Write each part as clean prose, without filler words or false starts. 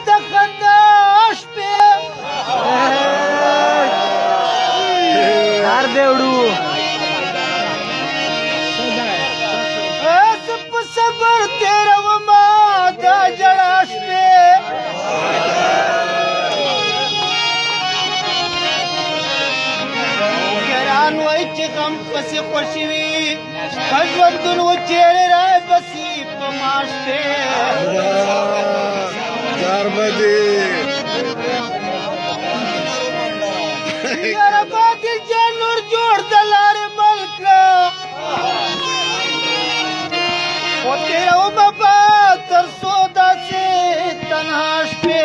खंदाश पे देवडू सबर तेरा वो माता जड़ाश पे गरान व्हायचे काम कसे पशिवी खजवंतून वो चेहरे राय बसी पमाश पे जानूर जोड़ दलारे मलक वो तेरा वो बाबा तरसोदा से तनहाश पे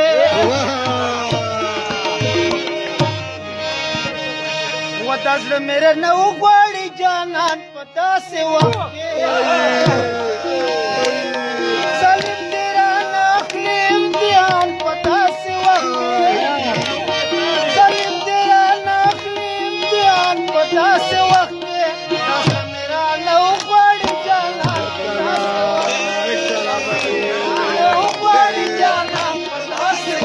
वो दस मेरे नऊ ग्वाड़ी जानान पता से वाके सलीम तेरा नखली इम्तिहान पता से वाके सलीम तेरा नखली इम्तिहान पता से वाके दस मेरा नऊ ग्वाड़ी जानान पता से नऊ ग्वाड़ी जानान पता से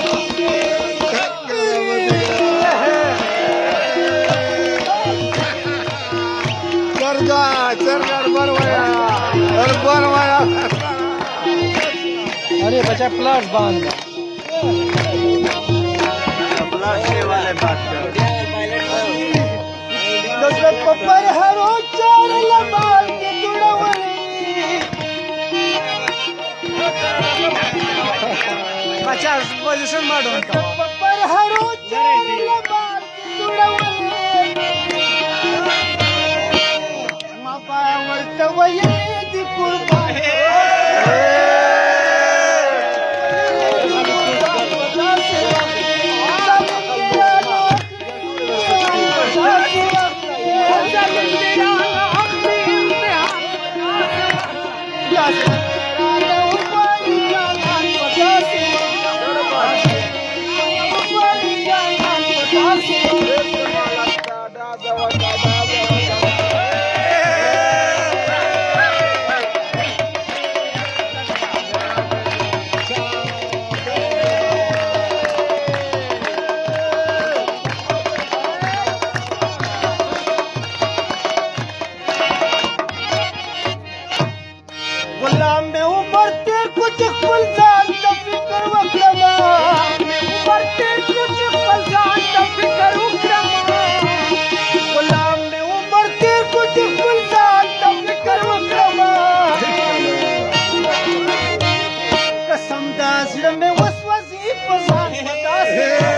अरे बच्चा प्लस बांध पर हरो चार लबाल के जुड़वली बच्चा पोजिशन माडून पर हरो चार लबाल के जुड़वली मापावर तवये दी कुर्बान गुलाम में उमरते कुछ फलजान तफिकर वक्रमा उमरते कुछ फलजान तफिकर वक्रमा गुलाम में उमरते कुछ फलजान तफिकर वक्रमा कसम दास में वसवसी पसान पता से